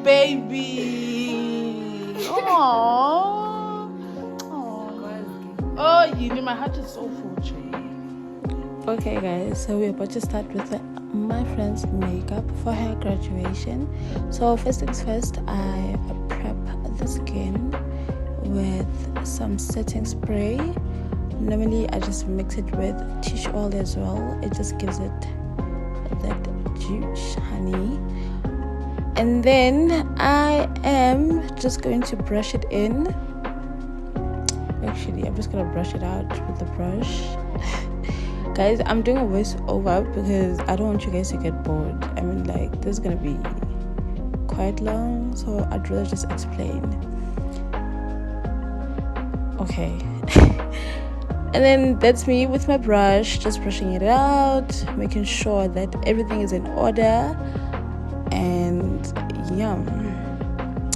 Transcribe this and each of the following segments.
baby. Aww. Oh, you know, my heart is so full. Okay guys, so we're about to start with my friend's makeup for her graduation. So first things first, I prep the skin with some setting spray. Normally I just mix it with tissue oil as well. It just gives it that juice, honey. And then I am just going to brush it in. Actually, I'm just gonna brush it out with the brush. Guys, I'm doing a voice over because I don't want you guys to get bored. I mean, like, this is gonna be quite long, so I'd rather just explain. Okay. And then that's me with my brush, just brushing it out, making sure that everything is in order, and yum.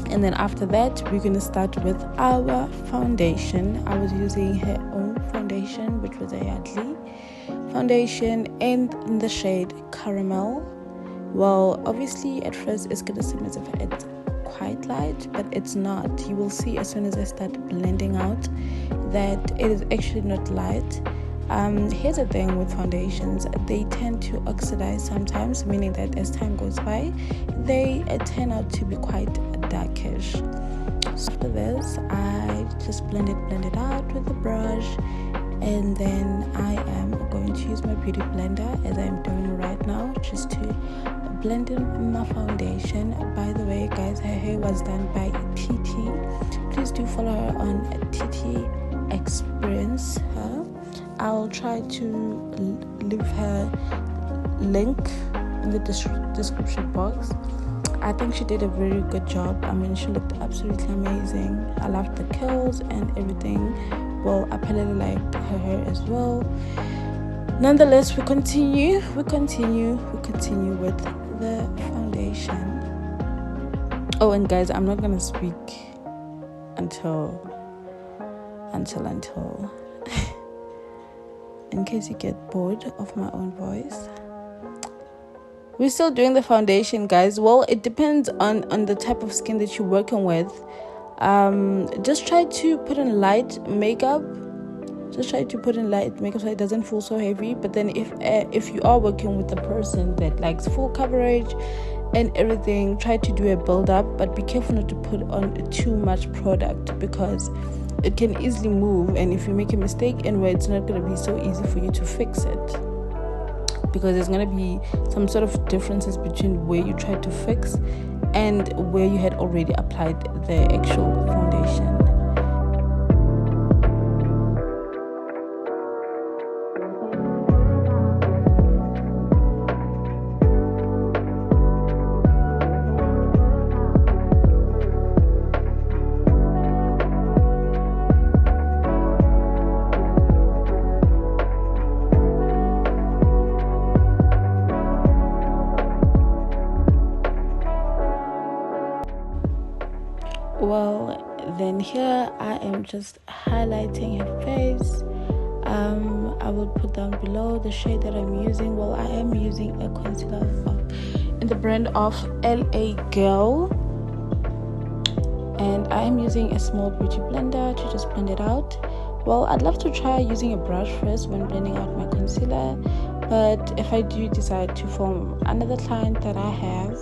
And then after that, we're gonna start with our foundation. I was using her own foundation, which was a Yardley foundation, and in the shade Caramel. Well, obviously at first it's gonna seem as if it's quite light, but it's not. You will see as soon as I start blending out that it is actually not light. Here's the thing with foundations, they tend to oxidize sometimes, meaning that as time goes by they turn out to be quite darkish. So after this, I just blend it out with the brush, and then I am going to use my beauty blender as I'm doing right now, just to blend in my foundation. By the way guys, her hair was done by TT. Please do follow her on Toptierhairxperience. I'll try to leave her link in the description box. I think she did a very good job. I mean, she looked absolutely amazing. I loved the curls and everything. Well, I really liked her hair as well. Nonetheless, we continue with the foundation. Oh, and guys, I'm not gonna speak until in case you get bored of my own voice. We're still doing the foundation, guys. Well, it depends on the type of skin that you're working with. Just try to put in light makeup. So it doesn't feel so heavy. But then if you are working with a person that likes full coverage and everything, try to do a build up, but be careful not to put on too much product, because it can easily move, and if you make a mistake anyway, it's not going to be so easy for you to fix it, because there's going to be some sort of differences between where you tried to fix and where you had already applied the actual foundation. Well, then here I am just highlighting her face. I will put down below the shade that I'm using. Well, I am using a concealer in the brand of LA Girl, and I am using a small beauty blender to just blend it out. Well, I'd love to try using a brush first when blending out my concealer, but if I do decide to film another client that I have,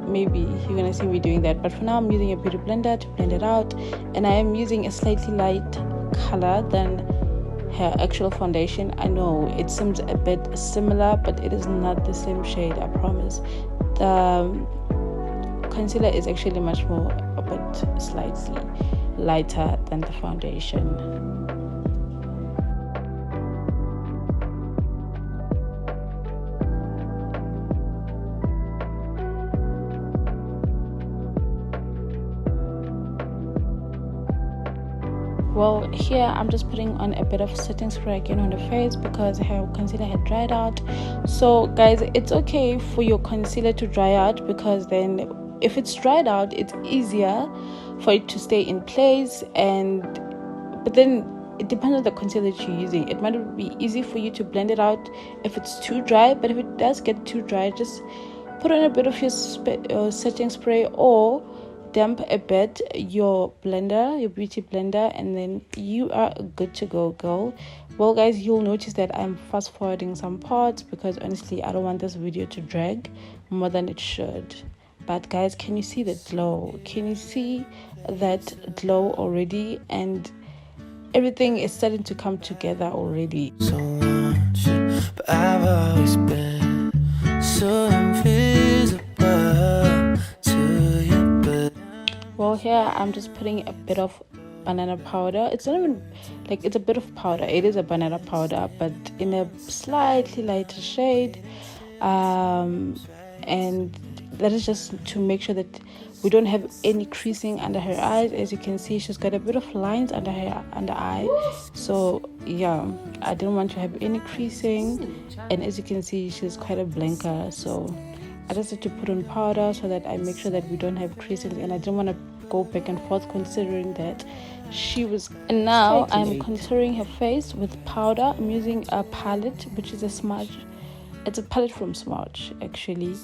maybe you're gonna see me doing that. But for now, I'm using a beauty blender to blend it out, and I am using a slightly light color than her actual foundation. I know it seems a bit similar, but it is not the same shade, I promise. The concealer is actually much more, a bit slightly lighter than the foundation. Well, here I'm just putting on a bit of setting spray again on the face because her concealer had dried out. So guys, it's okay for your concealer to dry out, because then if it's dried out, it's easier for it to stay in place. But then it depends on the concealer that you're using. It might be easy for you to blend it out if it's too dry, but if it does get too dry, just put on a bit of your setting spray, or damp a bit your blender, your beauty blender, and then you are good to go, girl. Well guys, you'll notice that I'm fast forwarding some parts because honestly I don't want this video to drag more than it should. But guys, can you see the glow? Can you see that glow already? And everything is starting to come together already. So much, but I've always been so invisible to you. But well, here I'm just putting a bit of banana powder. It's not even like it's a bit of powder. It is a banana powder, but in a slightly lighter shade. And that is just to make sure that we don't have any creasing under her eyes. As you can see, she's got a bit of lines under her eye. So yeah, I didn't want to have any creasing, and as you can see, she's quite a blanker. So I just had to put on powder so that I make sure that we don't have creasing, and I didn't want to go back and forth considering that she was. And now I'm contouring her face with powder. I'm using a palette, which is a smudge. It's a palette from Smudge, actually.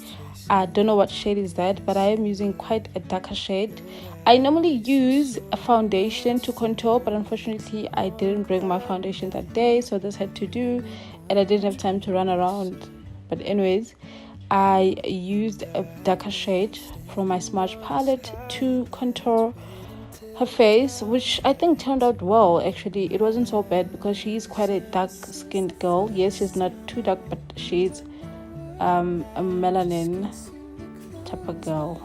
I don't know what shade is that, but I am using quite a darker shade. I normally use a foundation to contour, but unfortunately I didn't bring my foundation that day, so this had to do, and I didn't have time to run around. But anyways, I used a darker shade from my Smudge palette to contour her face, which I think turned out well. Actually, it wasn't so bad because she's quite a dark skinned girl. Yes, she's not too dark, but she's a melanin type of girl.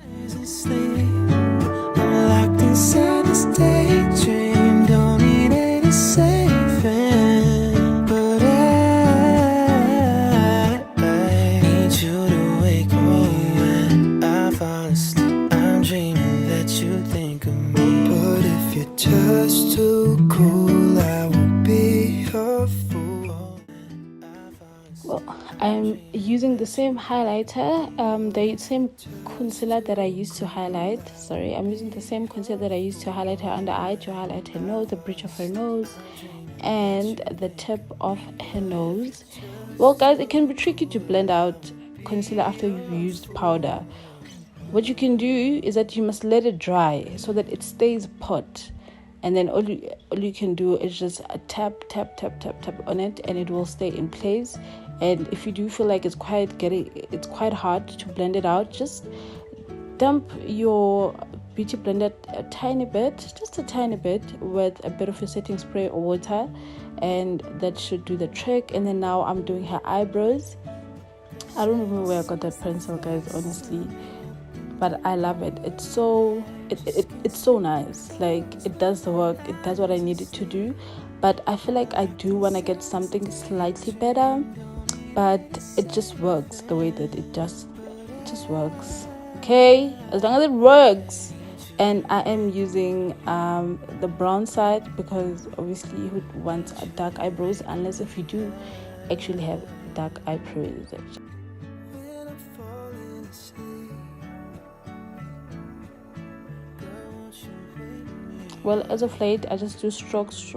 I'm locked inside this daydream, don't need any saving, but I need you to wake me when I fall asleep. I'm dreaming that you think of me, but if you're just too cool, I won't be a fool. Well, I'm using the same highlighter, the same concealer that I used to highlight. I'm using the same concealer that I used to highlight her under eye, to highlight her nose, the bridge of her nose, and the tip of her nose. Well guys, it can be tricky to blend out concealer after you've used powder. What you can do is that you must let it dry so that it stays put, and then all you can do is just tap on it, and it will stay in place. And if you do feel like it's quite hard to blend it out, just dump your beauty blender a tiny bit, just a tiny bit, with a bit of your setting spray or water, and that should do the trick. And then now I'm doing her eyebrows. I don't remember where I got that pencil, guys, honestly, but I love it. It's so nice. Like, it does the work, it does what I need it to do. But I feel like I do want to get something slightly better, but it just works the way that it just works. Okay, as long as it works. And I am using the brown side, because obviously who wants a dark eyebrows unless if you do actually have dark eyebrows. Well, as of late, I just do strokes.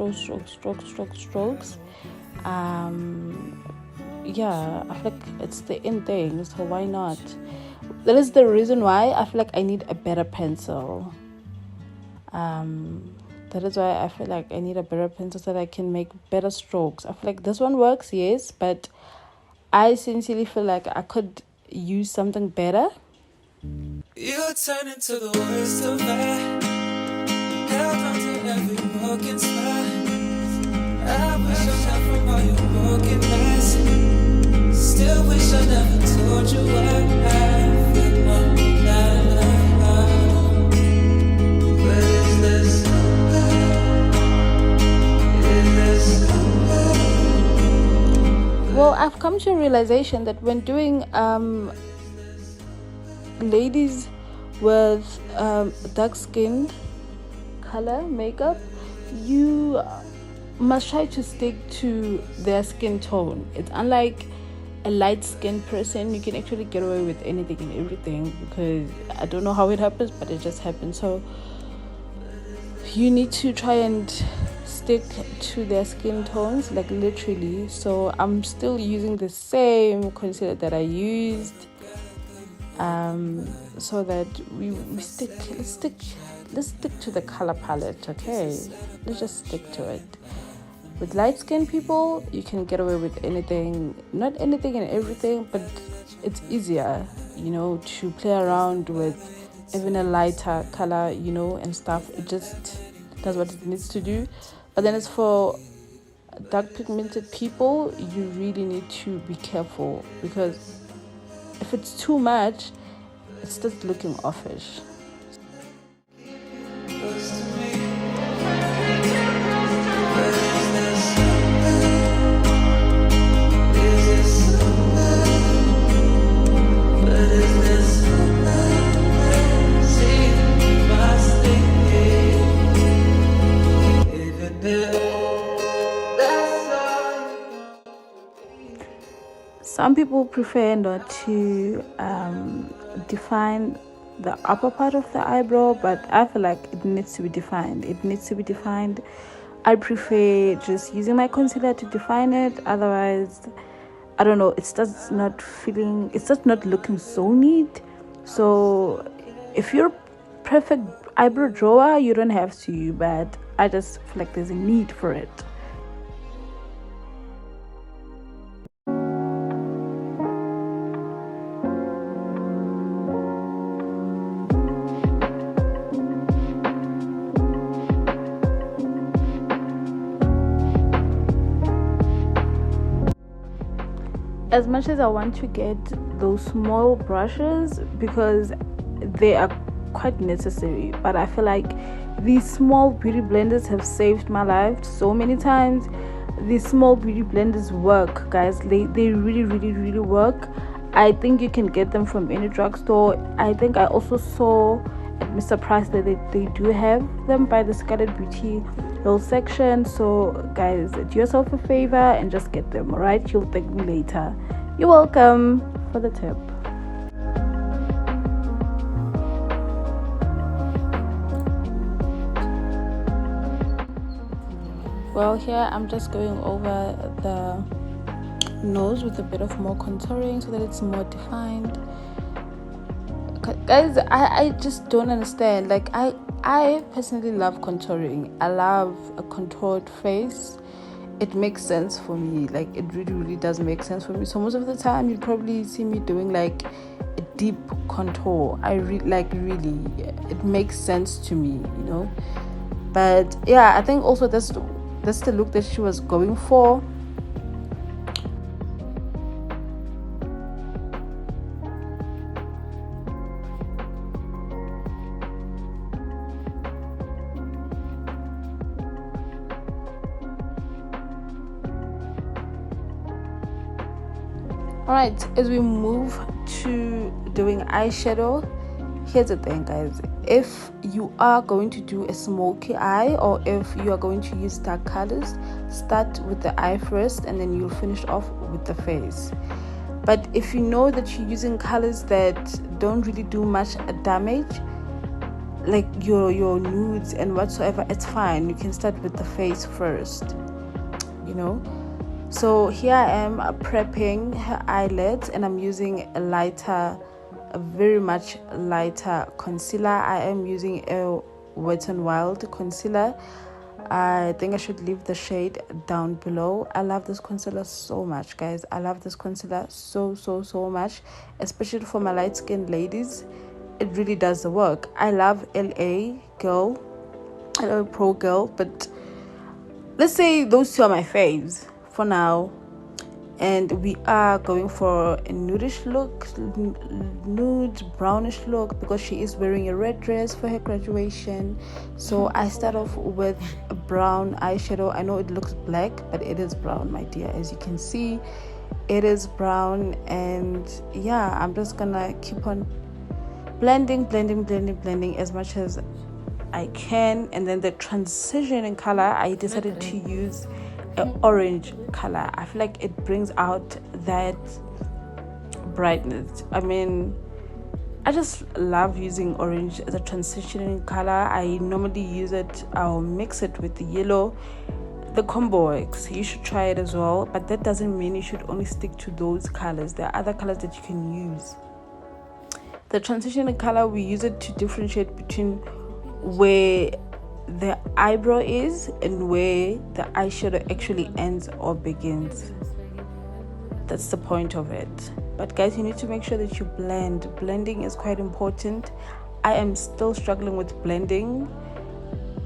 Yeah, I feel like it's the in thing, so why not? That is the reason why I feel like I need a better pencil. That is why I feel like I need a better pencil so that I can make better strokes. I feel like this one works, yes, but I sincerely feel like I could use something better. You turn into the worst of me. Held on to every broken spot. I wish I from all your brokenness. Still wish I never told you what I feel. But is this Well, I've come to a realization that when doing ladies with dark skin color makeup, you must try to stick to their skin tone. It's unlike a light skinned person. You can actually get away with anything and everything, because I don't know how it happens, but it just happens. So you need to try and stick to their skin tones, like literally. So I'm still using the same concealer that I used so that let's stick to the color palette. Okay, let's just stick to it. With light-skinned people, you can get away with anything, not anything and everything, but it's easier, to play around with even a lighter color, and stuff. It just does what it needs to do. But then as for dark pigmented people, you really need to be careful, because if it's too much, it starts looking offish. Some people prefer not to define the upper part of the eyebrow, but I feel like it needs to be defined. I prefer just using my concealer to define it. Otherwise, I don't know, it's just not looking so neat. So if you're a perfect eyebrow drawer, you don't have to, but I just feel like there's a need for it. As much as I want to get those small brushes, because they are quite necessary, but I feel like these small beauty blenders have saved my life so many times. These small beauty blenders work, guys. They really work. I think you can get them from any drugstore. I think I also saw at Mr. Price that they do have them by the Scarlet Beauty Hill section. So guys, do yourself a favor and just get them. All right, you'll thank me later. You're welcome for the tip. Well, here I'm just going over the nose with a bit of more contouring so that it's more defined. Guys, I just don't understand. Like, I personally love contouring. I love a contoured face. It makes sense for me. Like, it really does make sense for me. So most of the time you'd probably see me doing like a deep contour. Really it makes sense to me, but yeah, I think also that's the look that she was going for. Alright, as we move to doing eyeshadow, here's the thing, guys. If you are going to do a smoky eye, or if you are going to use dark colors, start with the eye first and then you'll finish off with the face. But if you know that you're using colors that don't really do much damage, like your nudes and whatsoever, it's fine. You can start with the face first, So here I am prepping her eyelids, and I'm using a very much lighter concealer. I am using a Wet n Wild concealer. I think I should leave the shade down below. I love this concealer so much, guys. I love this concealer so much, especially for my light skinned ladies. It really does the work. I love LA Pro Girl, but let's say those two are my faves for now. And we are going for a nude brownish look, because she is wearing a red dress for her graduation. So I start off with a brown eyeshadow. I know it looks black, but it is brown, my dear. As you can see, it is brown. And yeah, I'm just gonna keep on blending as much as I can. And then the transition in color, I decided to use an orange color. I feel like it brings out that brightness. I mean, I just love using orange as a transitioning color. I normally use it, I'll mix it with the yellow. The combo works. You should try it as well, but that doesn't mean you should only stick to those colors. There are other colors that you can use. the transition color, we use it to differentiate between where the eyebrow is and where the eyeshadow actually ends or begins. That's the point of it. But guys, you need to make sure that you blend. Blending is quite important. I am still struggling with blending,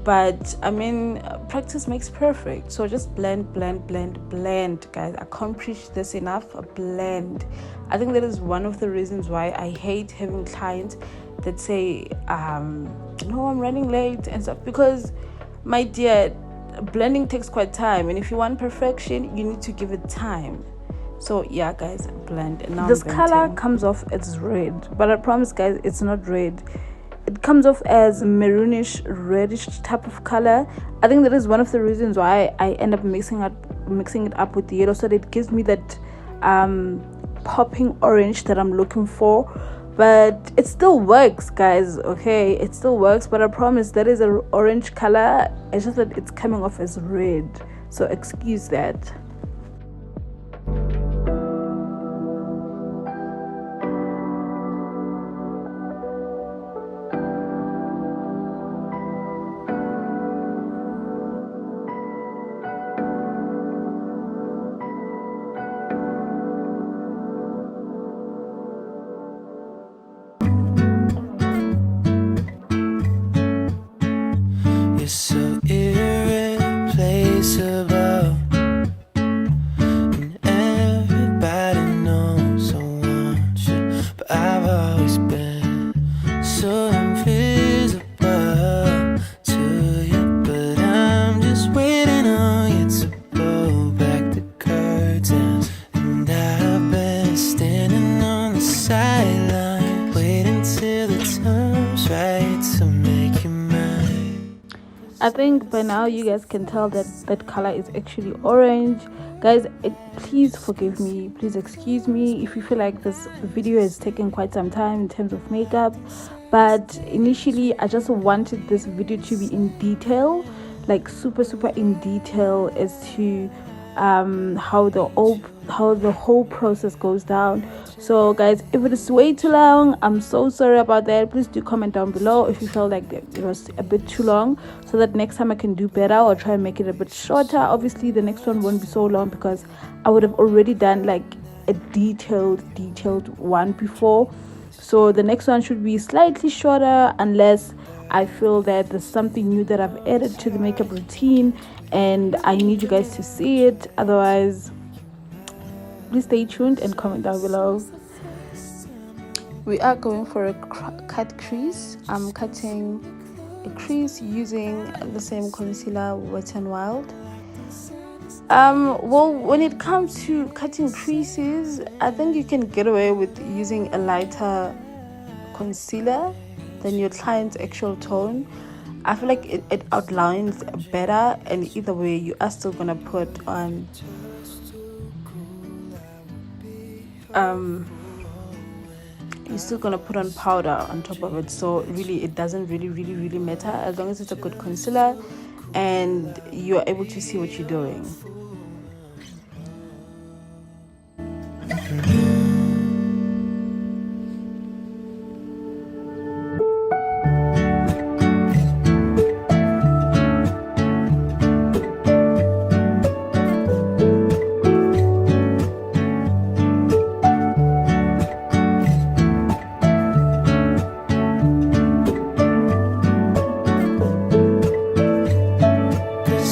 but I mean, practice makes perfect. So just blend, guys. I can't preach this enough. Blend. I think that is one of the reasons why I hate having clients that say, no, I'm running late and stuff, because my dear, blending takes quite time, and if you want perfection, you need to give it time. So yeah, guys, blend. Now this color comes off as red, but I promise guys, it's not red. It comes off as maroonish reddish type of color. I think that is one of the reasons why I end up mixing it up with the yellow, so that it gives me that popping orange that I'm looking for. But it still works, guys. Okay, it still works, but I promise that is an orange color. It's just that it's coming off as red, so excuse that. So irreplaceable, and everybody knows I want you, but I've always been so invisible to you. But I'm just waiting on you to pull back the curtains, and I've been standing on the sideline waiting till the time's right to make you mine. I think by now you guys can tell that that color is actually orange. Guys, please forgive me, please excuse me if you feel like this video has taken quite some time in terms of makeup, but initially I just wanted this video to be in detail, like super in detail, as to how the whole process goes down. So guys, if it is way too long, I'm so sorry about that. Please do comment down below if you felt like it was a bit too long, so that next time I can do better or try and make it a bit shorter. Obviously the next one won't be so long because I would have already done like a detailed one before, so the next one should be slightly shorter, unless I feel that there's something new that I've added to the makeup routine and I need you guys to see it. Otherwise, please stay tuned and comment down below. We are going for a cut crease. I'm cutting a crease using the same concealer, Wet n Wild. Well, when it comes to cutting creases, I think you can get away with using a lighter concealer than your client's actual tone. I feel like it outlines better, and either way you are still gonna put on you're still gonna put on powder on top of it, so really it doesn't really matter, as long as it's a good concealer and you're able to see what you're doing.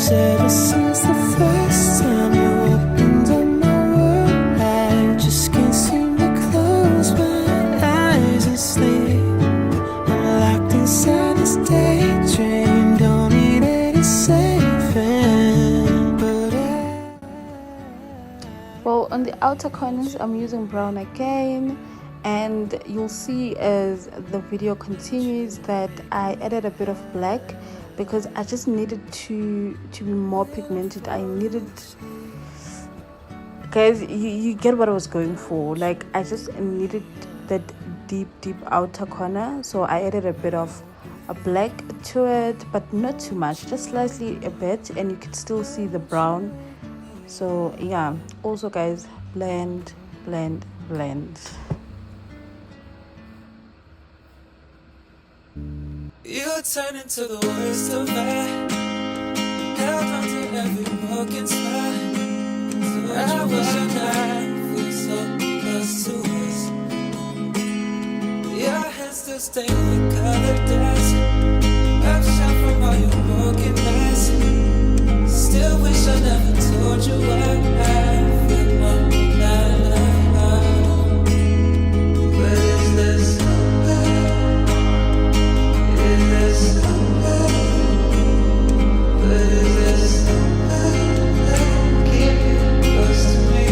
Ever since the first time you opened up my world, I just can't seem to close my eyes and sleep. I'm locked inside this daydream, don't need any saving, but Well, on the outer corners I'm using brown again, and you'll see as the video continues that I added a bit of black because I just needed to be more pigmented. I needed, guys, you get what I was going for. Like, I just needed that deep outer corner, so I added a bit of a black to it, but not too much, just slightly a bit, and you could still see the brown. So yeah, also guys, blend. You turn into the worst of that. Held on to every broken spot. I wish I could feel so close to us. Your hands still stain with colored dust. I'm shot from all your broken eyes. Still wish I never told you what I feel. But is this is this but is this keep you close to me?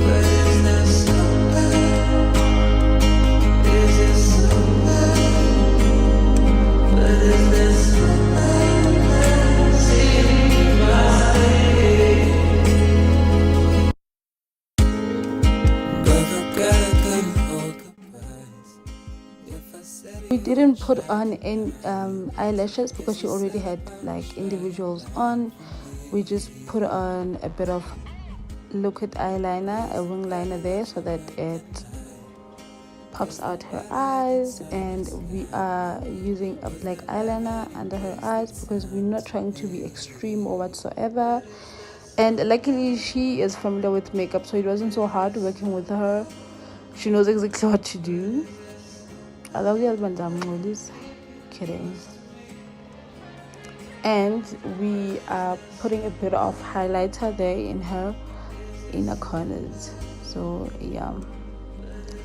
But is this but is this We didn't put on any eyelashes because she already had like individuals on. We just put on a bit of liquid eyeliner, a wing liner there, so that it pops out her eyes, and we are using a black eyeliner under her eyes because we're not trying to be extreme or whatsoever. And luckily she is familiar with makeup, so it wasn't so hard working with her. She knows exactly what to do. I love the husband. I'm always kidding. And we are putting a bit of highlighter there in her inner corners. So yeah.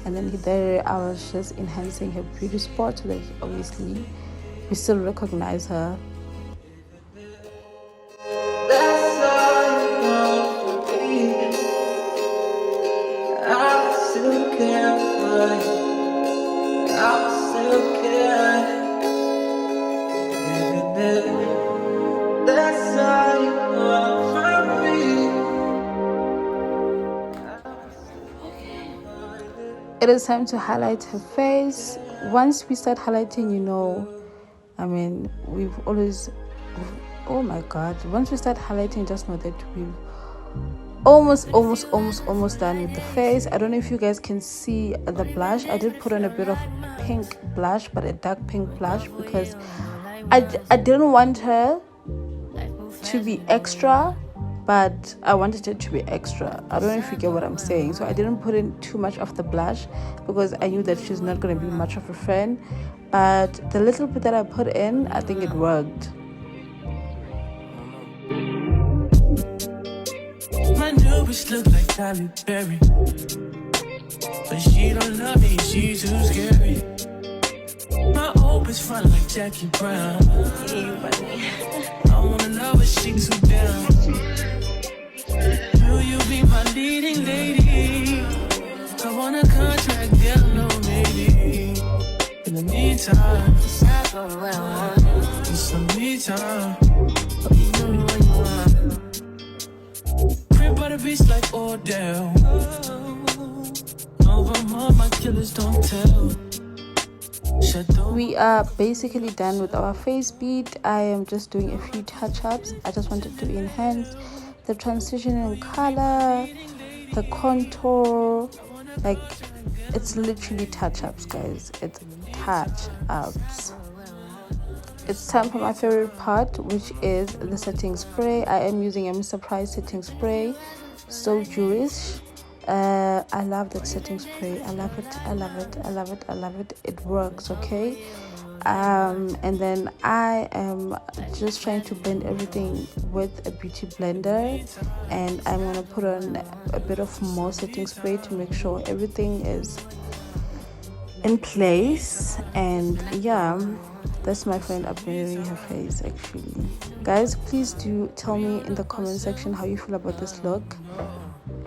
And then there I was just enhancing her beauty spot so that obviously we still recognize her. That's all you want to be. I still can't find. I still can't. That's all you want from me. It is time to highlight her face. Once we start highlighting, you know, I mean, we've always, oh my god, once we start highlighting, just know that we've almost done with the face. I don't know if you guys can see the blush. I did put on a bit of pink blush, but a dark pink blush, because I didn't want her to be extra, but I wanted it to be extra. I don't know if you get what I'm saying. So I didn't put in too much of the blush because I knew that she's not going to be much of a friend. But the little bit that I put in, I think it worked. My new bitch look like Tyler Perry, but she don't love me, she too scary. My old bitch front like Jackie Brown. I wanna love her, she too down. Will you be my leading lady? I want a contract, girl, no maybe. In the meantime, it's some me time. You know what you want. Crib by the beach like Odell. Over my killers don't tell. We are basically done with our face beat. I am just doing a few touch-ups. I just wanted to enhance the transition in color, the contour. Like, it's literally touch-ups, guys. It's touch-ups. It's time for my favorite part, which is the setting spray. I am using a Mr. Price setting spray, so Jewish. I love that setting spray. I love it. It works, okay? And then I am just trying to blend everything with a beauty blender, and I'm gonna put on a bit of more setting spray to make sure everything is in place. And yeah, that's my friend upgrading her face. Actually, guys, please do tell me in the comment section how you feel about this look.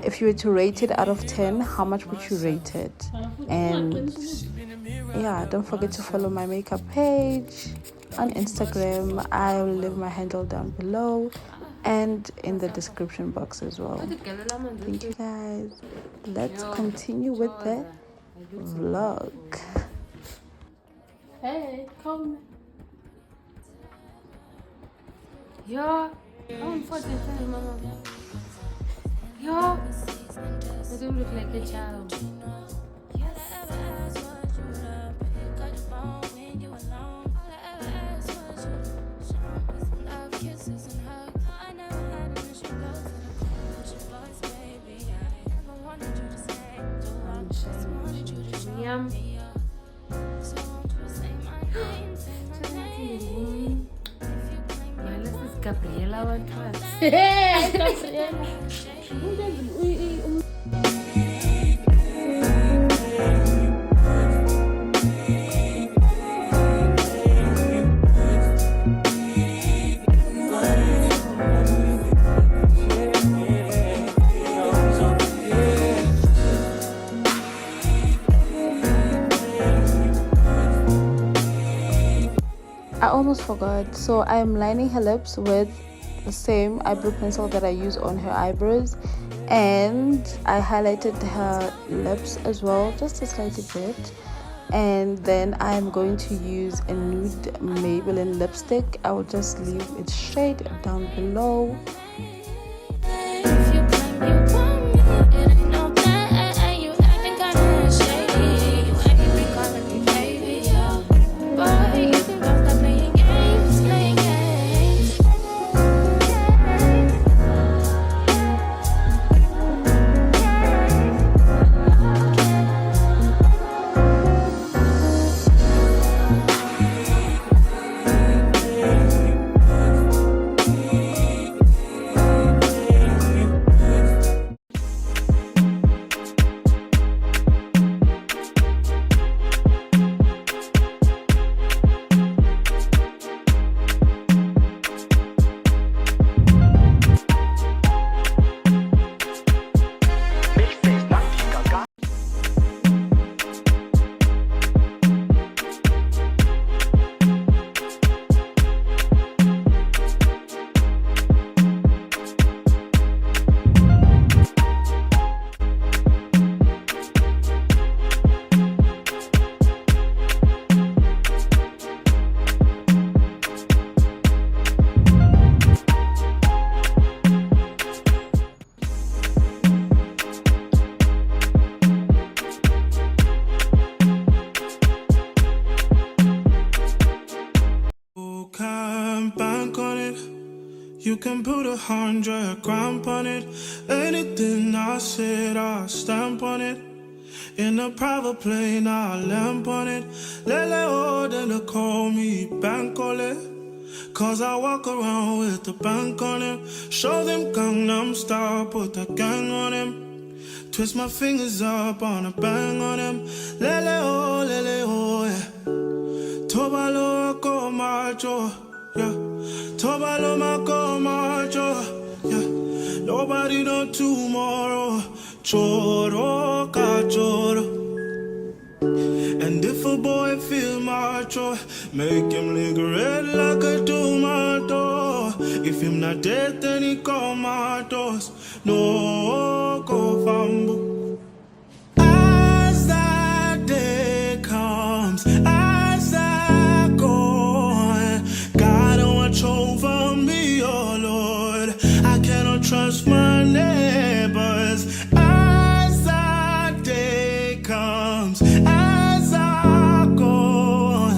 If you were to rate it out of 10, how much would you rate it? And yeah, don't forget to follow my makeup page on Instagram. I will leave my handle down below and in the description box as well. Thank you, guys. Let's continue with the vlog. Hey, come. Ja, I'm fucking telling mama. Ja, I do look like a child. Yum. Yeah, this is Gabriela one class. I almost forgot. So I'm lining her lips with the same eyebrow pencil that I use on her eyebrows, and I highlighted her lips as well, just a slightly bit. And then I'm going to use a nude Maybelline lipstick. I will just leave its shade down below. You can put 100 grand on it. Anything I said, I stamp on it. In a private plane, I lamp on it. Lele oh, then they call me Bankole. Cause I walk around with the bank on him. Show them Gangnam Style, put the gang on him. Twist my fingers up on a bang on him. Lele oh, yeah. Tobalo ko macho, yeah. Tobalo mako macho, yeah. Nobody know tomorrow. Choro ka choro. And if a boy feel macho, make him lick red like a tomato. If him not dead, then he comatose. No go fambo. As that day comes, as I go, God watch over me, oh Lord. I cannot trust my neighbors. As that day comes, as I go,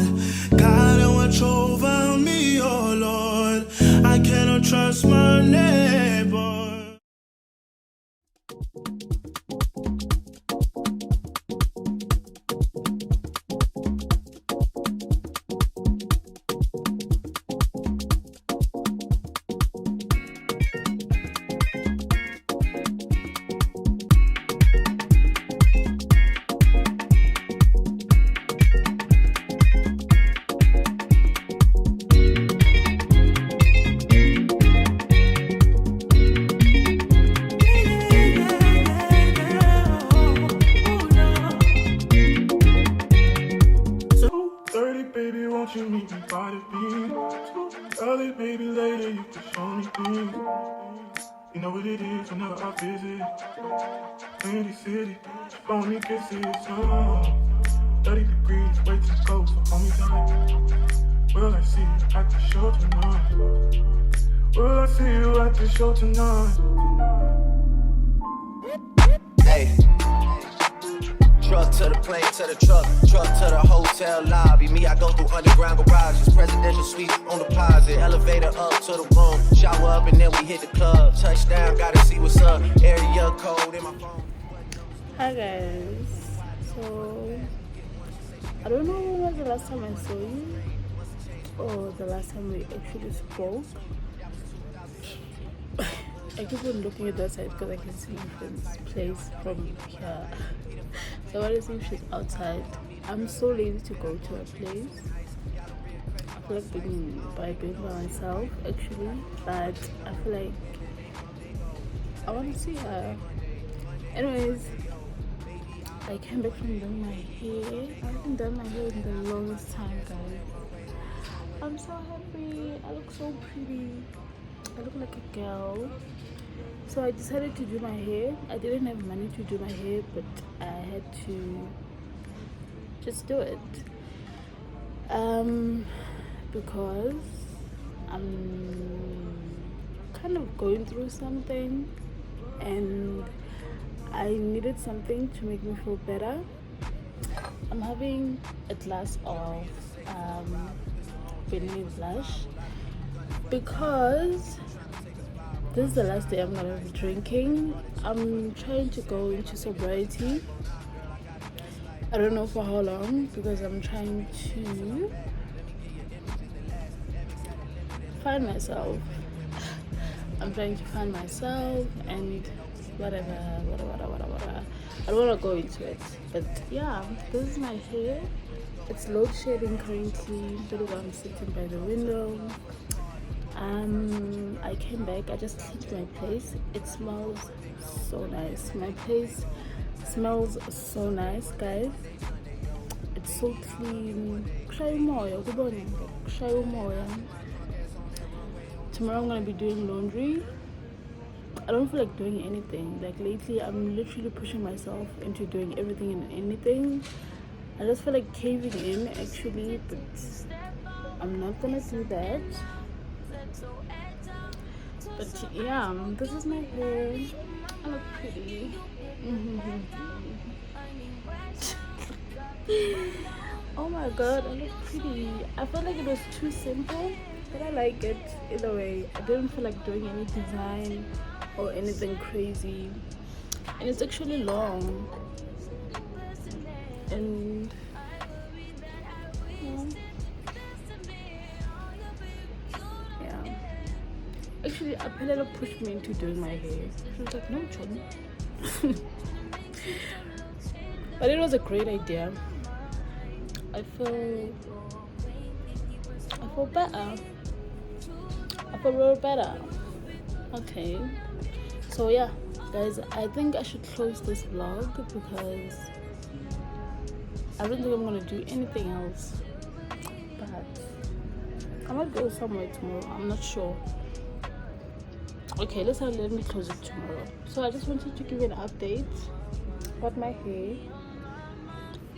God watch over me, oh Lord. I cannot trust my neighbors. Baby, won't you meet me by the beach? Early, baby, later, you can show me things. You know what it is whenever I visit. Windy city, phony kisses, 30 degrees, way too cold, so hold me tight. Will I see you at the show tonight? Will I see you at the show tonight? Hey. Truck to the plane, to the truck to the hotel lobby. Me, I go through underground garages, presidential suite on deposit, elevator up to the room, shower up and then we hit the club. Touchdown, gotta see what's up. Area code in my phone. Hi guys, So I don't know when was the last time I saw you or the last time we actually spoke. I keep on looking at that side because I can see my friend's place from here. So I want to see if she's outside. I'm so lazy to go to her place. I feel like being by myself actually, but I feel like I want to see her. Anyways, I came back from doing my hair. I haven't done my hair in the longest time, guys. I'm so happy. I look so pretty. I look like a girl. So I decided to do my hair. I didn't have money to do my hair, but I had to just do it. Because I'm kind of going through something and I needed something to make me feel better. I'm having a glass of vanilla blush because this is the last day I'm gonna be drinking. I'm trying to go into sobriety. I don't know for how long because I'm trying to find myself. I'm trying to find myself and whatever. I don't want to go into it, but yeah, this is my hair. It's load shedding currently. That's why I'm sitting by the window. I came back. I just cleaned my place. It smells so nice. My place smells so nice, guys. It's so clean. Tomorrow I'm gonna be doing laundry. I don't feel like doing anything. Like lately I'm literally pushing myself into doing everything and anything. I just feel like caving in actually, but I'm not gonna do that. But yeah, this is my hair. I look pretty. Oh my god, I look pretty. I felt like it was too simple, but I like it either way. I didn't feel like doing any design or anything crazy, and it's actually long. And yeah, actually Apello pushed me into doing my hair. She was like, no, John. But it was a great idea. I feel better. I feel real better. Okay, so yeah, guys, I think I should close this vlog because I don't think I'm gonna do anything else. But I might go somewhere tomorrow. I'm not sure. Okay, let me close it tomorrow. So I just wanted to give you an update about my hair.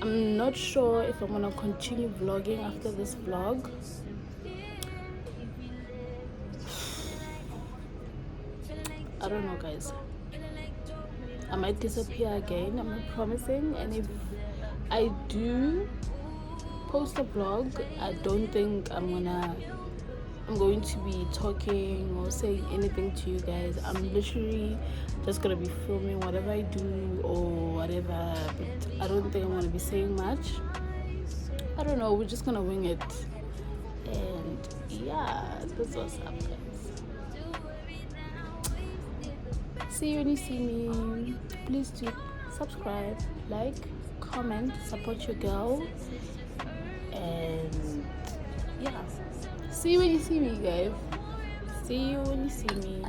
I'm not sure if I'm gonna continue vlogging after this vlog. I don't know, guys. I might disappear again. I'm not promising. And if I do post a vlog, I don't think I'm going to be talking or saying anything to you guys. I'm literally just gonna be filming whatever I do or whatever, but I don't think I'm gonna be saying much. I don't know, we're just gonna wing it. And yeah, that's what's up, guys. See you when you see me. Please do subscribe, like, comment, support your girl, and yeah, see you when you see me, guys. See you when you see me.